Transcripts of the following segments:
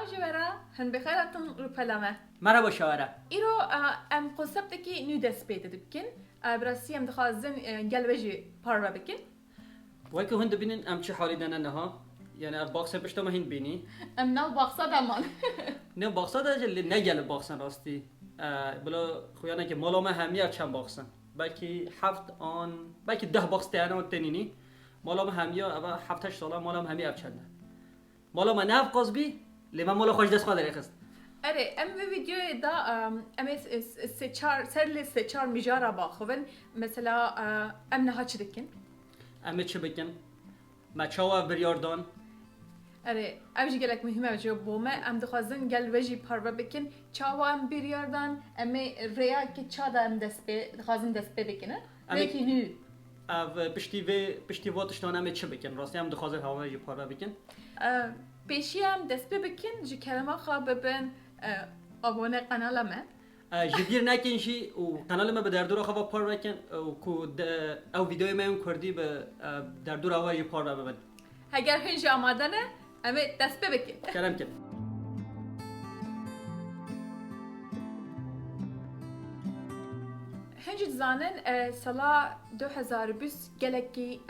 جوارا هن بخيراتن رپلامه مرحبا شاعره ایرو ام concepteki نو دست پیدا بکن براسی ام دخوازن گلوجی پاروا بکن وای که هند ببینین ام چه حالی دنن نه یعنی باکس پشت ما هند بینی ام ناو باقصا دمان نه باکس دا جلی نگل باکسن راستی بلا خویانه که مالا ما همیار چند باکسن بلکه 7 آن بلکه 10 باکس تیانا تنینی مالا ما همیار اول 7 ساله مالا ما همیار چنده مالا ما نف قصبی لما مالا خوش دست خود رخست اره ام به ویدیو دا ام سرلی سه چار میجارا باخون مثلا ام نها چی دکن ام چه بکن ما چاوا بریاردان اره ام جی گلک مهمه جو بومه ام دخوازن گلوجی پاروا بکن چاوا ام بریاردان ام ریا که چا دا ام دست به دخوازن دست به بکنه لیکی نو او پشتی واتشتان ام چه بکن راستی ام دخوازن هوا جی پاروا بکن پیشی هم دست بکن جی کلمه خواه ببین آبونه قنالمه جبیر نکن شی و کانال ما به در دور خوا پار بکن و کو او ویدیو ما اون کردی به در دور هوا پار ببین اگر هنج آماده نه اما دست بکن کلام کن هنج زانن سال 2020 گلکی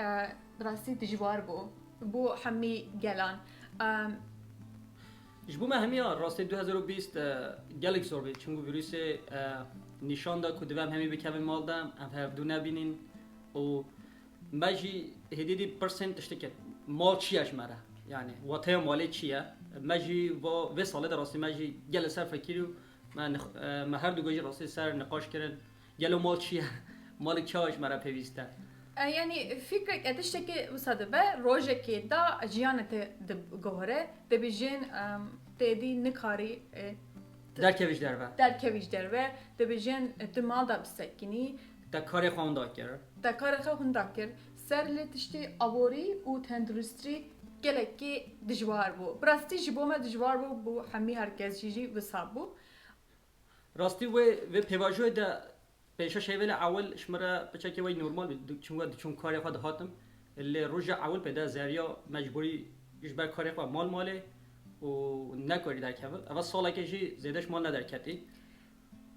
راستی دجوار بو حمی گلان جبو ما همیا راستی 2020 گلک زور بید چون ویروس نشان داد که دوام همی بکویم مال دم ام هفدو نبینین و مجی هدیدی پرسنت اشتکت مال چیش مره یعنی واتای مالی چیه مجی و ساله در راستی مجی گل سر فکریو ما هر دو گوجی راستی سر نقاش کردن گلو مال چیه مال چاش مره پیوسته یعنی فکرك اتشتكي وصدبه روجكي دا جيانة جوهره دبيجين تدي نكاري در کویش در در كويش دربه دبيجين دمال دا بسكني در کار خواهم داکر در كار خو هنداكر سر لتشتي ابوري و تندرستري گلكي دجوار بو براستي جبو ما دجوار بو همي هركز جيجي وصابو راستی و پیواجو ده پیشا شیوه اول شماره بچه که وی نورمال چون کاری خود هاتم اللي رجع اول پیدا زریا مجبوری اجبار کاری خود مال ماله و نکاری در کفه اول ساله که جی زیدش مال ندار کتی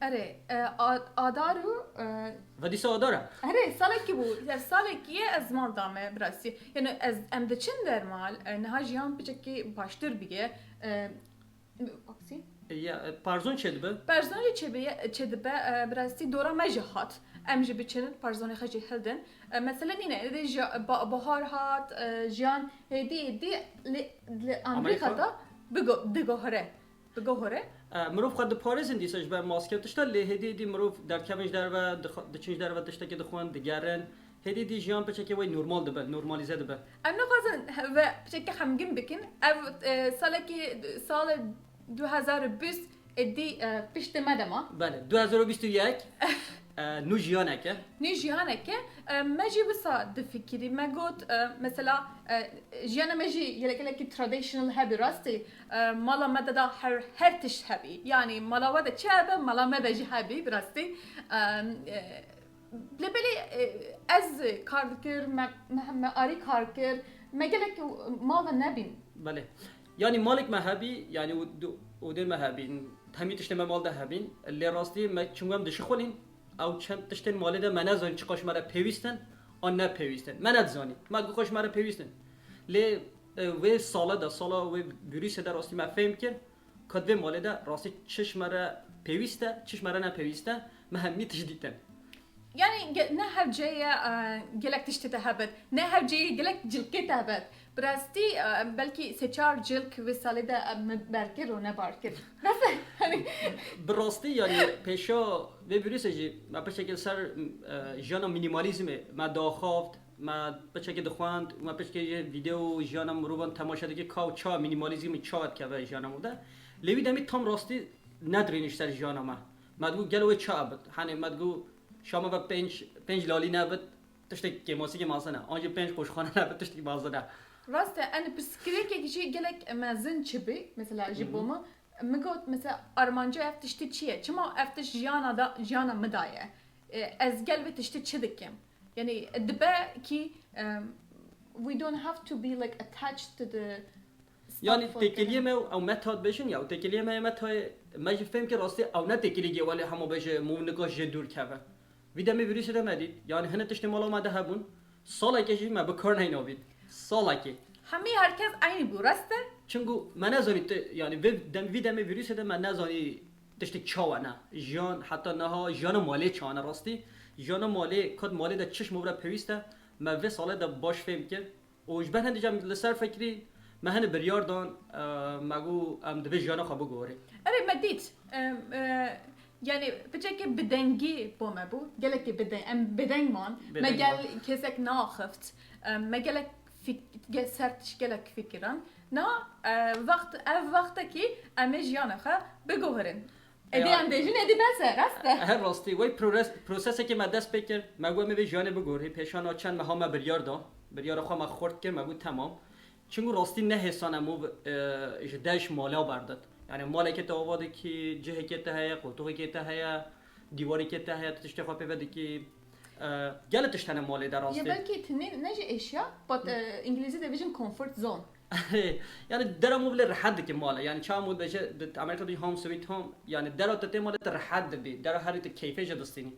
اره آدارو و دیسه آداره اره سالکی بود سالکی از مال دامه براسی یعنی از امدچین در مال نها جیان بچکی باشتر بیه اکسی یا پارزون چه دبه پرزونی چه دبه براستی دورا مجهات امجی بچنن پرزونی خجی هلدن مثلا اینه دی بهار هات جیان دی امریکا دا بگوهره مروف خود پاریس اندیسش به ماسکه تشتا لهدی دی مروف در کمش در و دچنج در و تشتا که دخوان دیگرن هدی دی جیان بچه که وی نورمال دبه نورمالیزه دبه ام نخوازن و بچه که خمگین بکن سال 2020 ادی پشت مدما بله 2021 نو جیانه که نی جیانه که مجی بسا دفکری مگود مثلا جیانه مجی یلکی ترادیشنال هبی راستی مالا مددا هر تش هبی یعنی مالا ودا چه هبه مالا مدا جی هبی براستی لبلی از کار دکر آری کار کر مگلک مالا نبین بله یعنی مالک مهبی یعنی ودين مهبين همي تشتم مال ده هبين اللي راستي ما چونم دش خولين او چند تشتن مال ده من نزان چقاش مرا پیوستن آن نه پیوستن من نزانی ما گوش مرا پیوستن لی و سالا ده سالا و ویروس ده راستی ما فهم کرد کد و مال ده راستی چش مرا پیوسته چش مرا نه پیوسته ما همي تجدیدن يعني نه هر جاي جلك تشتهبت نه هر جاي جلك جلكت هبت براستي بلكي سچار جلك وسالده بركر و نه بركر يعني براستي يعني پیشا و ویروس جی ما بچه سر جانا مینیمالیزم ما داخافت ما بچه که دخواند ما بچه که ویدیو جانا مروان تماشا دیگه کاو چا مینیمالیزم چاد که به جانا موده لیوی دمی تام راستی ندرینش سر جانا ما دگو گلوی چا بود هنه ما دگو شما با پنج لالی نبود تشتی که موسیقی مازنه آنجا پنج خوشخانه نبود تشتی مازنه راسته انا بسكريك يجي قالك مازن شبي مثلا جيبوما مقول مثلا ارمانجا افتشتي تشيه كما افتش جانا مدايه از قلبي تشتي تشدكم يعني الدبا كي we don't have to be like attached to the یعنی تکلیه ما او متاد بشن یا تکلیه ما متای ماجی فهم که راستی او نه تکلیه ولی همو بشه مو نگاش دور کفه ویدم ویروس ده مدید یعنی هنه تشت مال اومده هبون سالا که ما به کار نینابید سالا که همه هرکس عینی بو راسته چونگو من نزانی یعنی ویدم ویروس ده من نزانی تشت چاونه جان حتی نه جان مالی چانه راستی جان مالی کد مالی ده چش مبره پیوسته ما وی ساله ده باش فهم کرد اوج به هندی جام لسر فکری ما هن بریار دان مگو ام دوی جانا خواب گوری اره مدید یعنی بچه که بدنگی با ما بو گله که بدنگ مان مگل کسک ناخفت مگل سرتش گله فکران نه وقت که امی جانا خواه بگوهرن ادی اندیجین ادی بسه راسته هر راستی وی پروسسی که ما دست بکر مگو امی جانه بگوری پیشانا چند ماه ما بریار دان بریار خواه ما خورد که مگو تمام چون راستی نه حسانه مو جداش مالا برداد یعنی مالا که تا آورده که جه که تا هیا قطعه که تا هیا دیواری که تا هیا تشت خواه پیوده که گلتش تنه مالی در راستی یا بلکه تنه نجی اشیا با انگلیسی دیویژن کامفورت زون یعنی در مبل رحد که مالا یعنی چه مود بشه امریکا دی هوم سویت هوم یعنی در ته مال رحد بی در هر کیفه جدستینی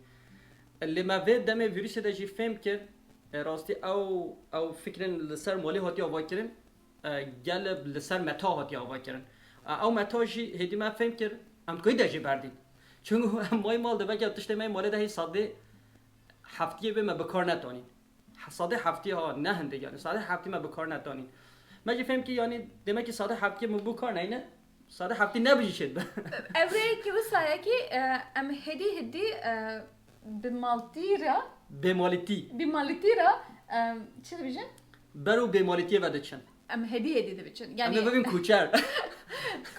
اللي ما في دم ویروس ده جی فهم کرد راستی او فکرن لسر مالی هاتی آوا کرن گل لسر متا هاتی آوا کرن او متا جی هدی ما فهم کرد ام کوی دجی بردید چون مای مال ده بگه تشت مای مال ده ساده هفتیه به ما بکار نتونید ساده هفتی ها نه هنده یعنی ساده هفتی ما بکار نتونید ما جی فهم که یعنی دمه که ساده هفتی ما بکار نه ساده هفتی نبیجی شد اولی که وسایه که ام هدی بمالتیرا بمالتیرا چی دیجن برو بمالتیه وده چن ام هدیه دیجن یعنی ام ببین کوچر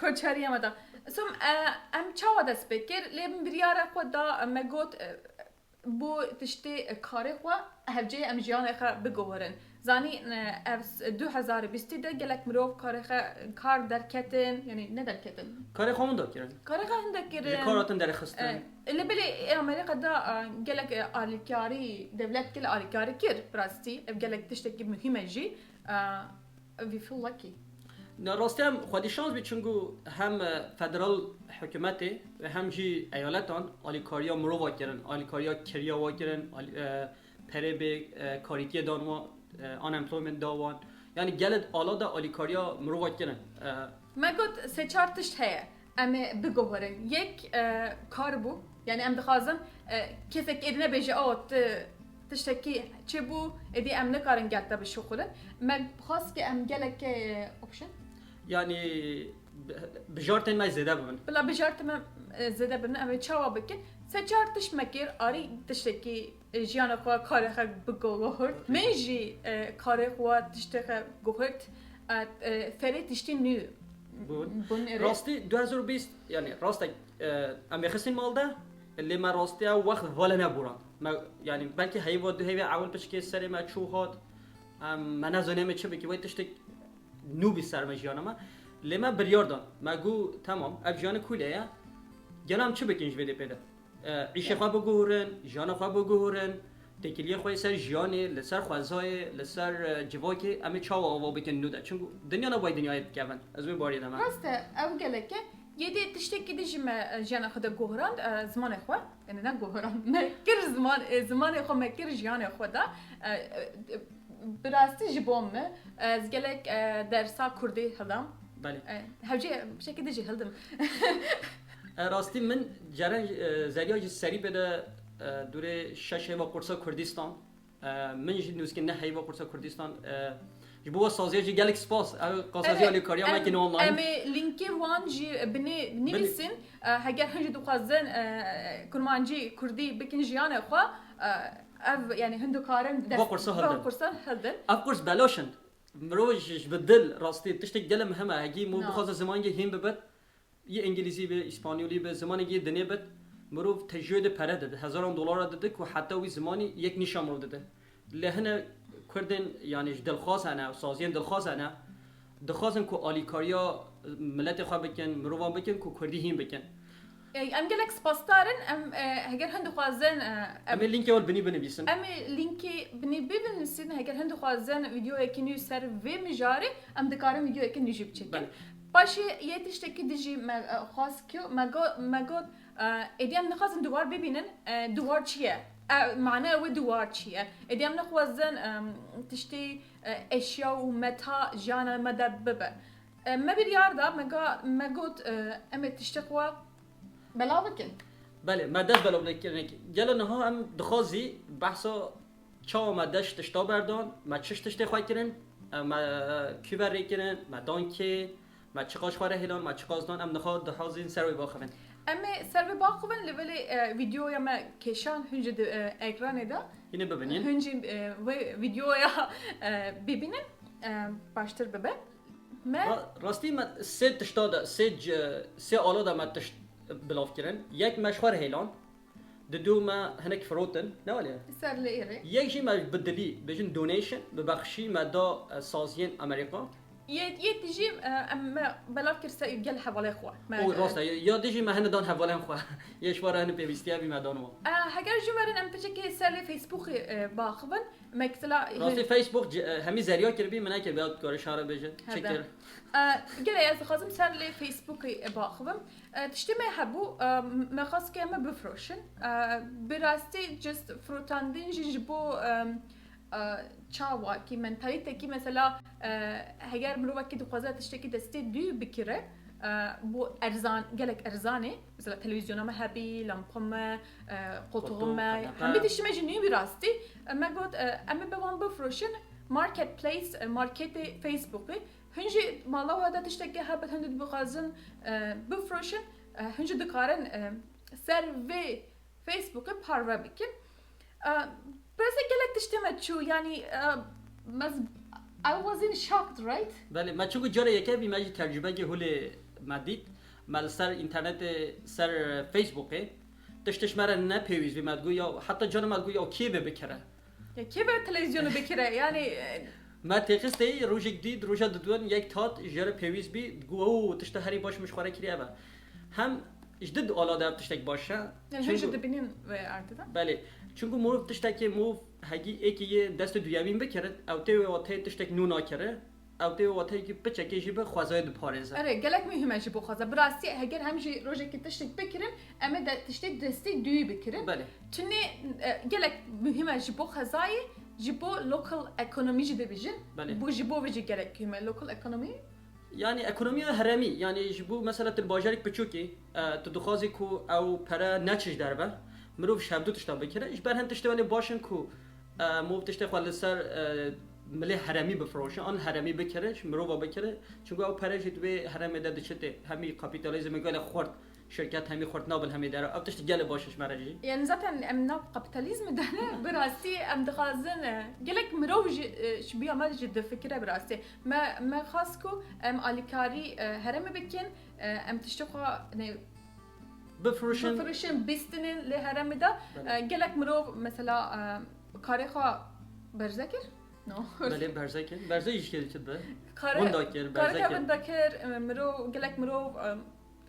کوچری هم دا سوم ام چاوا دست بکر لیم بریاره خود دا مگوت بو تشتی کاری خوا هفجه ام جیان اخا بگوهرن زانی 2020 ده گلک مروف کار درکتن یعنی نه درکتن کاری خامون داد کرن کاری خواهند کرن کاراتن در خستن اللي بلي امريكا دا قالك الكاري دولت كل الكاري كير براستي قالك تشتكي مهمه جي we feel lucky راستی هم خودی شانس بید چونگو هم فدرال حکومتی و هم جی ایالتان آلیکاریا مرو واکرن آلیکاریا کریا واکرن پره به کاریتی دانوا unemployment داوان یعنی گلد آلا دا آلیکاریا مرو واکرن ما قلت سه چهار تشت هيا اما بگوهرن یک کار بو یعنی ام دخوازم کسی که ادنه بیجه تشتكي تشبو ادي ام نكارن قاعده بالشغل ما خاص كي ام قالك اوبشن يعني بجارتين ما زياده بمن بلا بجارت ما زياده بمن ام تشاوا بك سجارتش مكير اري تشتكي جيانا خو كارخ بگوهرت منجي كارخ و تشتخ گوهرت فري تشتي نو راستي 2020 يعني راستك ام يخسين مالده اللي ما راستي وقت ولا نبوران ما يعني بلکه هی اول پیش که سر ما چوهات من نزانم چه بکی وای تشت نوبی سر مجیانم لما بریاردان مگو تمام ابجان کوله جنام چه بکنج بده پیدا عیشه خواه بگوهرن جان خواه بگوهرن تکلیه خواه سر جانه لسر خوازهای لسر جواکی امی چاو آوا بکن نوده چون دنیا نباید دنیای کفن از می باری دمه راسته او گلکه یه تشتکی دیجم جان خود گوهران زمان خو یعنی نه گوهران مکر زمان خو مکر جان خدا براستی جبوم از گلک درسا کردی هلدم بله هوجی بشکل دیجی هلدم راستی من جرن زریاج سری بده دوره شش و قرصا کردستان من جد نوسکن نه هی و قرصا کردستان جبوا سازی جی گلک سپاس قصازی علی کاریا ماکین آنلاین امی لینکی وان جی بنی نویسین هگر هنج دو خازن کرمانجی کردی بکن جیان خو اف يعني هندو كارن بقرصه هلدن افقرص بلاشن مروج بدل راستي تشتك دل مهمه هجي مو بخاطر زمان هم ببد یه انگلیسی به اسپانیولی به زمانی که دنیا بد مرو تجربه پره داده $1000 داده و حتی وی زمانی یک نشان رو داده لهنه کردن یعنی دلخواست انا و سازین دلخواست انا دخواستن که آلیکاریا ملت خواه بکن مروان بکن که کردی هم بکن ام گلک سپاستارن ام هگر هند خوازن اما لینک اول بنی بنویسن ام لینکی بنی ببینسین هگر هند خوازن ویدیو اکنی سر و مجاری ام دکارم ویدیو اکنی نجیب چکن باشه یه تشتکی دیجی خاص کیو مگو ادیم نخواستن دوار ببینن دوار چیه معناه و دوار چیه ادیم نخواستن تشتی اشیا و متا جانا مدببه ما بیار دا مگود ام تشتقوا بلا بکن بله ما دست بلا بکنه گلا نه هم دخوازی بحثا چا ما دشت تشتا بردان ما چش تشتی خواهی کرن ما کی بری کرن ما دانکی ما چقاش خواره هلان ما چقاش دان ام نخواد دخوازین سروی باخوین اما سر باخوین لول ویدیو یا ما کشان هنج اکرانه دا اینه ببینین هنج ویدیو یا ببینن باشتر ببه ما راستی ما سه تشتا دا سه آلا دا ما تشت بلاف کرن یک مشوار هلان دو ما هنک فروتن نه ولی سر لیره یک جی ما بدلی بجن دونیشن ببخشی ما دا سازین امریکا یه تیجی اما بلاف کرسا یگل حواله خوا او راسته یا دیجی ما هن دان حواله خوا یه شوار هن پیوستی بی ما دانو هگر جمرن ام پچه سر فیسبوک باخبن مثلا راستی فیسبوک همی زریا کربی منه که بیاد کار شاره بجن چکر گله از خازم سر فیسبوک باخبم تشتی می حبو مخواست که اما بفروشن براستی جست فروتاندین جبو چاوا کی منتالیته کی مثلا هگر مروه کی دخوازه تشتکی دستی دو بکره بو ارزان گلک ارزانه مثلا تلویزیون ما هبی لامپم قطوم هم بیدش مجنی براستی اما گفت اما بوان بفروشن مارکت پلیس مارکت فیسبوک هنجی مالا ودا تشتکی هبت هندو بخوازن بفروشن هنجی دکارن سر و فیسبوک پارو بکن بس گلک تشتمت شو يعني I wasn't shocked right بله ما چون جاره یکی بی ماجی ترجمه که هول مدید مال سر اینترنت سر فیسبوکه تشتش مرا نه پیویز بی مدگو یا حتی جان مدگو یا کی بکره یا کی به تلویزیون بکره یعنی ما تقصدی روز جدید روز دوم یک تات جاره پیویز بی گو تشت هری باش مشخوره کریه با هم جدید آلاده تشتک باشه چون شده بینیم و ارتدا بله چونکه مو تشتکی مو هگی یکی دست دویمین بکرد او تی و تی تشتک نو نکره او تی و تی که بچکی جیب خوازای دپارزه اره گلک مهمه جیب خوازه براستی اگر همیشه روزی که تشتک بکرن اما تشتک دستی دوی بکرن بله چنی گلک مهمه جیب خوازای جیب لوکال اکونومی جده بیشن بله بو جیب وجی گلک مهمه لوکال اکونومی يعني اكونوميا هرمي يعني جبو مثلا الباجارك بتشوكي تدخازي كو او برا ناتش دربه مروف شابدو تشتا بكره ايش برهم تشتغل باشن كو مو تشتغل سر ملي هرمي بفروشه ان هرمي بكرهش مروف بكره چونكو او پرش تو هرم ده دچته همي كابيتاليزم قال خورد شركات همي خورد نابل همي داره او تشتغل باشش مرجي يعني ذاتا ام ناب كابيتاليزم ده براسي ام دخازن قالك مروف شبيه ما جد فكره براسي ما خاصكو ام اليكاري هرم بكن ام تشتغل بفروشن بيستنين لهرم ده قالك مروف مثلا كاريخا برزكر نو بله برزكر برزه ايش كده كده كاريخا بندكر مروف قالك مروف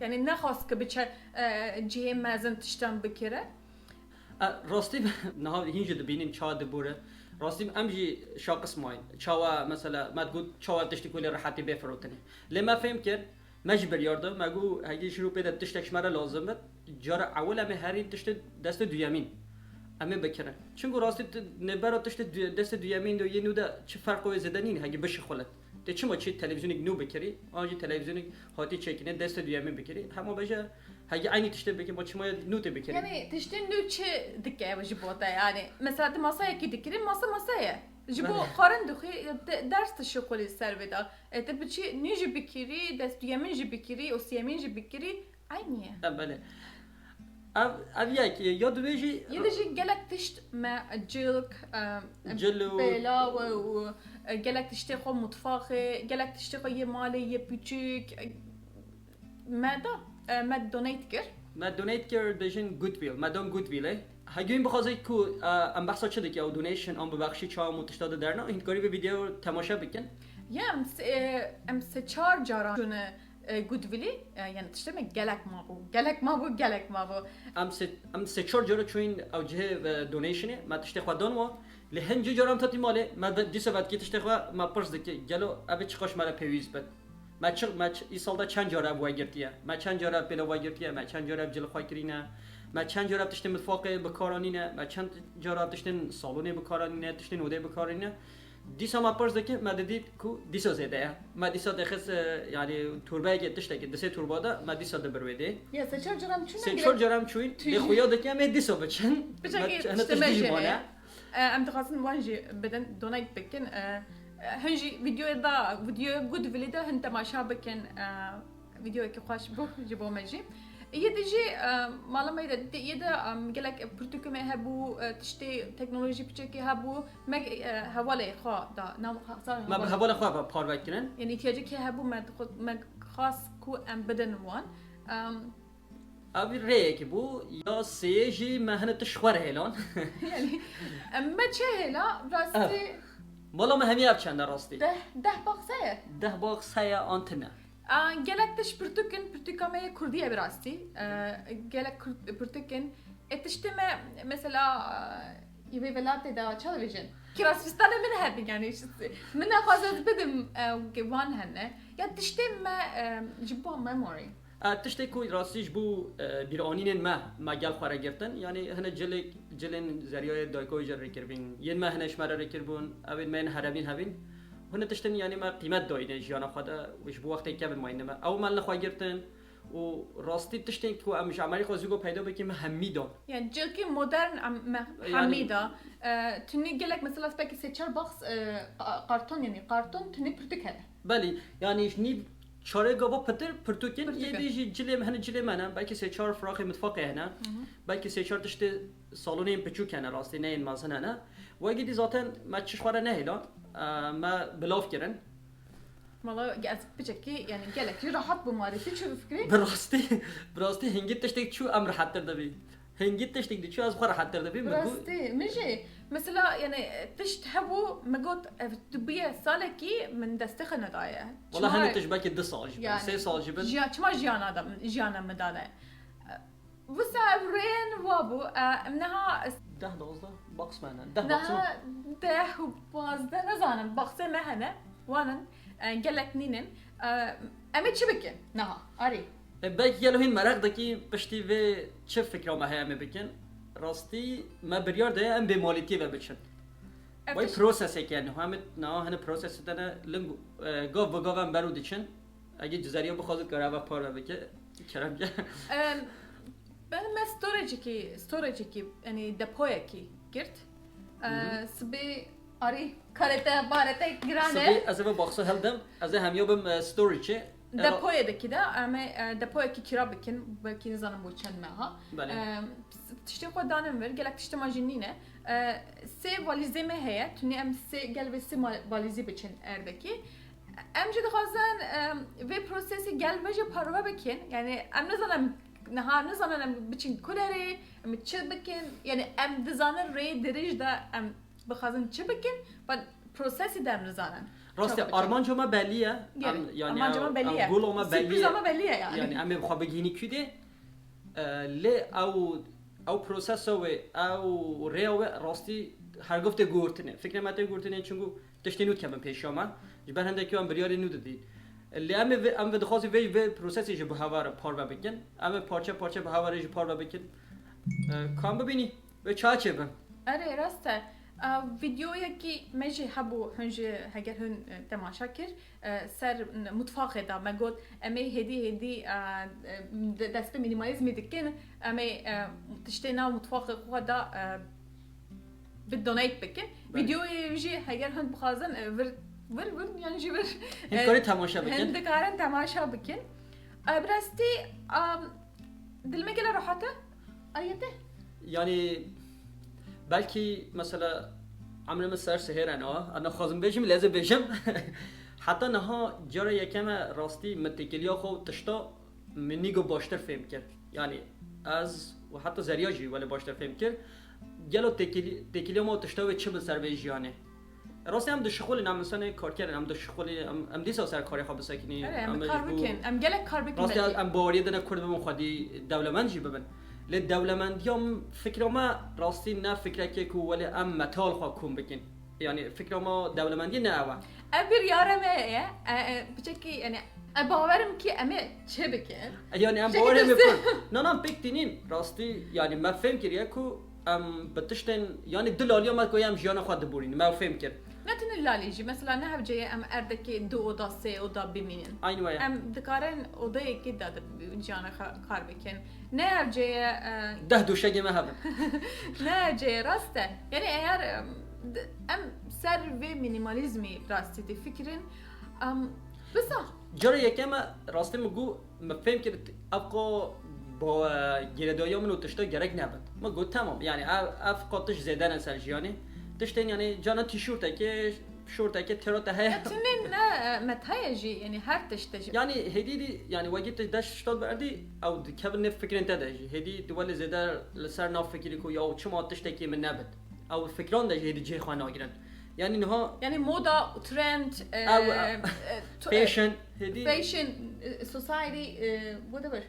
يعني نخواست که بچه جه مازن تشتم بکره راستی نه هینج دبینیم چا دبوره راستی امجی شاقس ماین چاوا مثلا ما تقول چاوا تشتي كل راحتي بفروتني لما فهم كر مجبر يارده مگو هگی شروع بده تشتش مرا لازمه جار اولا می هری تشت دست دویمین اما بکره چون راستی نبرا تشت دست دویمین دو یه نوده چه فرقی زدنین هگی بشه خلت ده چه ما چی تلویزیونی نو بکری آنجی تلویزیونی هاتی چکینه دست دویمین بکری همه بشه هگی عینی تشت بکری ما چه ما نوت بکری يعني تشتي نو چه دكه وجه بوتا يعني مثلا ماسايا كي دكري ماسايا جبو قارن دخي درس تشغل سر بدا تبچي نيجي بكري دست يمين جي بكري او سيمين جي بكري عينيه بله اف یاد بیجی يدجي قالك تشت ما جلك جلو بلا و قالك تشتي خو مطفاخي قالك تشتي خو يمالي يبيتشيك ماذا ما دونيت كر ما دونیت کرد بیشین گودویل ما دون گودویله هگیم بخوازی کو ام بحثا شده که او دونیشن ام ببخشی چا متشدد درنا این کاری به ویدیو تماشا بکن يا ام سه چهار جارا شونه گود ویلی یعنی تشتم گلک ما بو ام سه چهار جورا چوین اوجه دونیشنه ما تشته خودان و لهنج جورام تاتی ماله ما دیسه بعد کی تشته خوا ما پرس دکی گلو ابی چقاش مال پیویز بد ما این سال دا چند جورا واگرتیه ما چند جورا پیدا واگرتیه ما چند جورا جل خوای کرینه ما چند جورا تشته متفاق بکارانینه ما چند جورا تشته سالونه بکارانینه تشته نوده بکارانینه دیسا ما پرس دکی ما دیدید کو دیسا زده ما دیسا دخس یعنی توربه تشته که دسه توربه دا ما دیسا دبرویده یا سچار جرام چون سه جرام چوین دی خویا دکی ام دیسا بچن انا تشتمه ام تخاصن وانجي بدن دونايت بكن هنجي فيديو جود فيليدا هن تماشا بكن فيديو كي خوش بو جيبو ماجي يدجي مالا ما يدا قالك برتكو ما هبو تشتي تكنولوجي بتشكي هبو ما حواله خا دا نام صار ما حواله خا بار بكنن يعني تيجي كي هبو ما خاص كو ام بدن وان ابي ريك بو يا سيجي ما هنا تشخور هيلون يعني ما تشهلا راستي والله ما همي ابچند راستي ده باقسه ده باقسه انتنا قالك تش برتكامي كرديه براستي قالك برتكن اتشتمه مثلا يبي بلاتي دا تلفزيون كراس فستانه من هاد يعني من خازت بدم وان هنه يا تشتمه جبوا ميموري تشتی کوی راستیش بو بیرانین ما گل خوره گرفتن یعنی هنه جلن زریای دایکوی جر رکربین ین ما هنش مرا رکربون اوین من هربین هبین هنه تشتن یعنی ما قیمت دایده جیانا خدا وش بو وقتی که ما اینما او مال نخواه گرفتن و راستی تشتن کو امش عملی خوازیگو پیدا بکیم همیدا يعني جلكي مودرن حميدة تني قالك مثلا سباكي سيتشار بوكس قارتون يعني قارتون تني برتك هذا بله يعني شني چاره گاوا پرتوکن یه دیجی جلیم هن جلیم منم بلکه سه چهار فراخ متفاقه هنه بلکه سه چهار تشت سالونه این پچو کنه راستی نه این مازن هنه و اگه دی ذاتن ما چشواره نه هلا ما بلاف کردن والله از بچکی يعني قالك راحت بمارسي شو فكري براستی هنگی تشت چو امر حتر دبی هنگی تشت دی چو از خور حتر دبی براستی مجي مثلا يعني تشتهبو مقوت دبيه سالكي من دستخن دايه والله هني تشبك 2 سال جبن 3 سال جبن كما جيانا مداله وسابرين وابو منها 10 12 باكس معنا 10 باكس 10 وبازده نزانم باكسه مهنه وانا قال لك نينن امي شبكه نها اري باقي يلو هين مرق دكي بشتي في چه فكره ما هي بكن راستی ما بریار ده ام به مالیتی و بچن وای پروسس کنه همه نه هنه پروسس دادن لنگ گاو و گاوم برو دیچن اگه جزریا بخواد کاره و پاره بکه کرم که ما ستورجی کی یعنی دپویا کی گرت سبی آری کارته بارته گرانه سبی از اون باکس هلدم از همیا بم ستوریج دپویا دکی ده اما دپویا کی کرا بکن بلکی نزانم بو چند ماها تشتي خو دانم ور قالك تشتي ماجنينه سي فاليزي ما هي تني ام سي قلبي سي فاليزي بچن اردكي ام جد خازن في بروسيسي قلبي باروا بكين يعني ام نزلم نهار نزلم بچن كولري ام تشد بكين يعني ام دزانر ري درج دا ام بخازن چه بكين بعد بروسيسي دم نزانن راست آرمان جما بلیه يعني آرمان جما بلیه گول ما بلیه يعني ام بخواب بگینی کده لی او پروسس او ریاو راستی هر گفته گورتنه فکر نمی‌کنم گورتنه چونگو تشتی نود کردم پیش ما جبر هنده که ام بریاری نود دید لی ام به دخواست وی پروسسی جو به هوا پار بکن ام پارچه به هوا جو پار بکن کام ببینی به چه بم اره راسته ویدیویی که میشه هبو هنج هگر هن تماشا کر سر متفاقه دا مگود امی هدی دست مینیمالیزم دکن امی تشتینا متفاقه خود دا بدونیت بکن ویدیویی جی هگر هن بخازن ور يعني جی ور هنکاری تماشا بکن هندکارن تماشا بکن براستی دل میگه راحته آیته يعني بلكي مثلا عمري ما صار سهر انا خازم بيجم لازم بيجم حتى نها جرا يكم راستي متكليا خو تشتا مني جو باشتر فهم كر يعني از وحتى زرياجي ولا باشتر فهم كر جلو تكليا ما تشتا و چه بسر بيجيانه راستی هم دشخول نام مثلا کار کردن هم دشخول هم دیسا سر کاری خواب سکنی آره ام کار بکن ام گله کار بکن راستی هم باوری دنه کرد بمون خودی دولمند جی ببن لی دولمندیام فکر ما راستی نه فکر که کو ولی ام متال خوا کن بکن یعنی فکر ما دولمندی نه اوا ابر یارمه بچکی یعنی باورم که امه چه بکن یعنی ام باوری میکنم نه بکتینین راستی یعنی ما فهم کردیم کو ام بتشتن یعنی دلالی ما کویم جان خود بورین ما فهم کرد نتن لالیجی مثلا نه هفجه ام اردکی دو اودا سه اودا بمینن aynı vaya ام دکارن odaya ki da جان کار بکن نه هفجه ده دوشه ما هبن نه هفجه راسته یعنی eğer ام سر و مینیمالیزمی راستی دی فکرین بسا جرا یکم راستی مگو ما فهم کرد ابقا با گردایی منو تشتا گرک نبود ما گفت تمام یعنی اف قاتش زدن سر جیانی تشتین یعنی جانا تیشورت که شورت که ترات هه تنين لا متهيجي يعني هر تشتجي يعني هدي يعني وجدت داش شتاد بردي او كابن فكر انت داجي هدي دول زيدا لسر ناف فكري كو يا چما تشتكي من نبت او فكران داجي هدي جي خوانا گيرن يعني نها يعني موضة ترند فاشن هدي fashion society whatever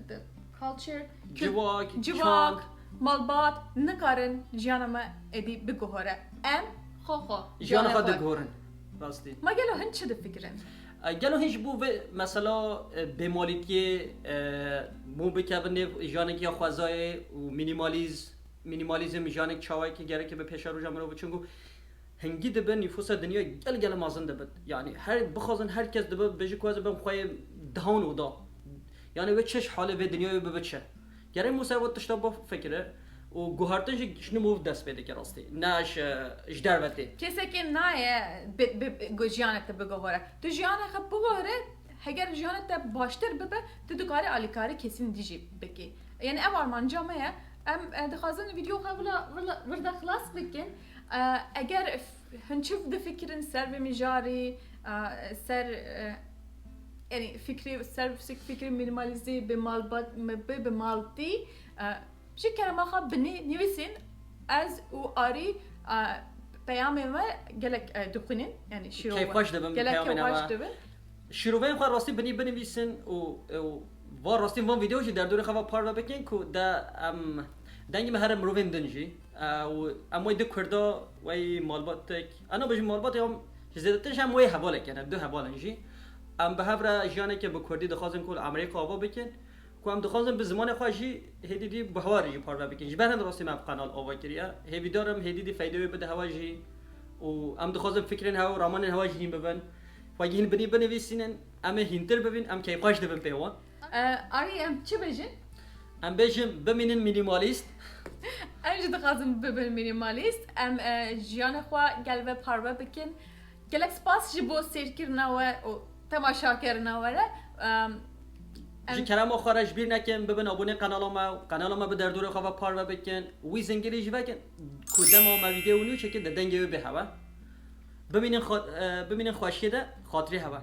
the culture جواك مالبات نكارن جانما ادي بگوهره ام خو جانا خود گورن راستی ما قالوا هن شد فكرن قالوا هیچ بو مثلا به مالیتی مو بکبن جانکی خوازای و مینیمالیزم جانک چاوی که گره که به پیش رو جمع رو بچونگو هنگی دبه نفوس دنیا گل مازن دبد یعنی هر بخوازن هر کس دبه بجی کوازه بم خوای دهان و دا یعنی به چش حال به دنیا به بچه گره مساوات تشتا با فکره و گوهرتنش شنو مو دست بده که راستی ناش اجدار بده کسی که نه جانت بگوهره تو جانت بگوهره اگر جانت باشتر ببه تو دکاره آلیکاری کسین دیجی بکی یعنی اول من جامعه ام دخوازن ویدیو قبلا ورده خلاص بکن اگر هنشوف ده فکرن سر بمیجاری سر yani fikri minimalize به مالتی چه کلمه ها بنی نویسین از او آری پیام ما گلک دبخنین یعنی شروع کیف خوش دبم پیام شروع خو راستی بنویسین و راستی وان ویدیو جی در دور خوا پار بکن کو دا دنگی مهر مروین دنجی و اموی دو کردا وی مالباتک انا بج مالبات هم زیادتش هم وی حواله کنه دو حوالنجی ام به هفر جانه که به کردی دخوازن کل امریکا آوا بکن که ام دخوازن به زمان خواهی هدیدی به هواری پار بکن جبران راستی من قنال آوا کریه هیوی دارم هدیدی فایده بده هواجی و ام دخوازن فکرین هوا رامان هواجی ببن و یه بنویسینن ام هینتر ببین ام کیف خوش دبن پیوان آری ام چی بجن؟ ام بجن بمینن مینیمالیست ام جد خازم ببین مینیمالیست ام جیان خوا گلوه پاروا بکن گلک سپاس جبو سیر کرنا و تماشا کرنا وره جی کلام آخرش بیر نکن ببین آبونه قنال ما به در دور خواه پاروا بکن وی زنگیری جی بکن کدام ما ویدیو نیو چکه دنگه به هوا ببینین خواشیده خاطری هوا